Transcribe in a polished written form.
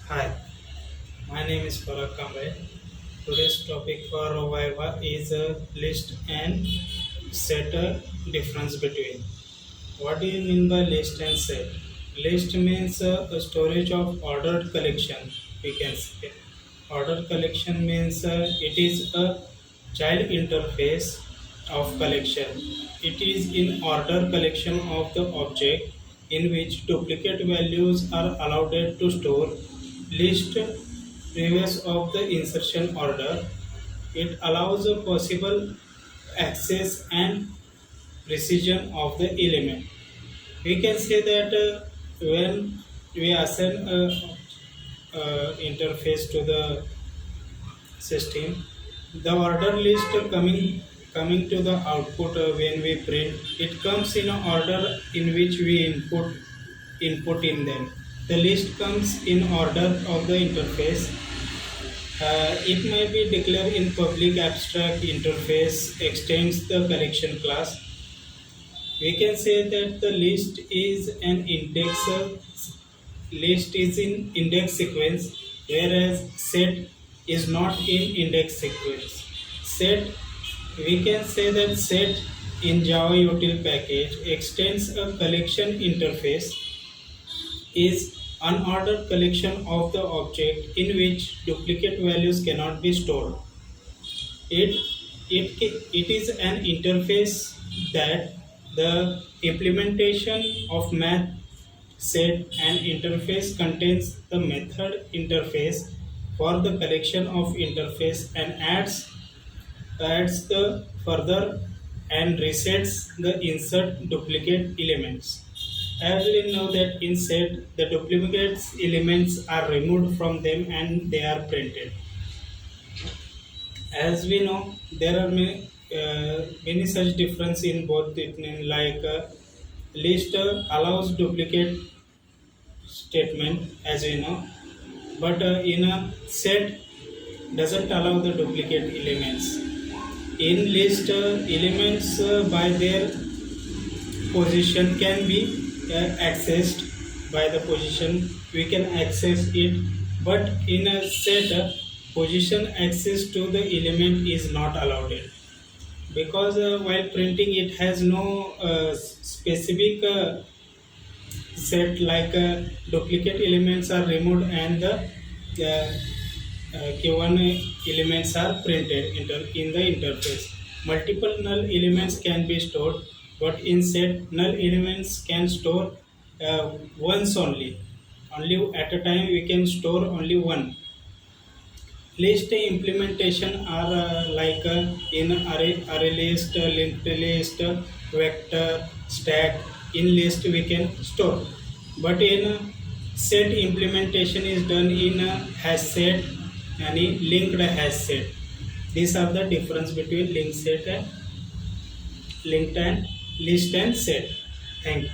Hi, my name is Parag Kamble. Today's topic for Viva is list and set a difference between. What do you mean by list and set? List means a storage of ordered collection. We can say ordered collection means it is a child interface of collection. It is in order collection of the object in which duplicate values are allowed to store. List previous of the insertion order. It allows a possible access and precision of the element. We can say that when we assign a interface to the system, the order list coming to the output when we print, it comes in an order in which we input in them. The list comes in order of the interface. It may be declared in public abstract interface extends the collection class. We can say that the list is an list is in index sequence, whereas set is not in index sequence. Set, we can say that set in Java util package extends a collection interface is unordered collection of the object in which duplicate values cannot be stored. It, it is an interface that the implementation of math set and interface contains the method interface for the collection of interface and adds the further and resets the insert duplicate elements. As we know that in set the duplicates elements are removed from them and they are printed. As we know, there are many such difference in both like list allows duplicate statement as we know, but in a set doesn't allow the duplicate elements. In list, elements by their position can be accessed by the position. We can access it, but in a set, position access to the element is not allowed because while printing it has no specific set like duplicate elements are removed and the given elements are printed in the interface. Multiple null elements can be stored, but in set null elements can store once only. Only at a time we can store only one. List implementation are like in array list, linked list, vector, stack. In list we can store, but in set implementation is done in hash set and linked hash set. These are the difference between linked and list and set. Thank you.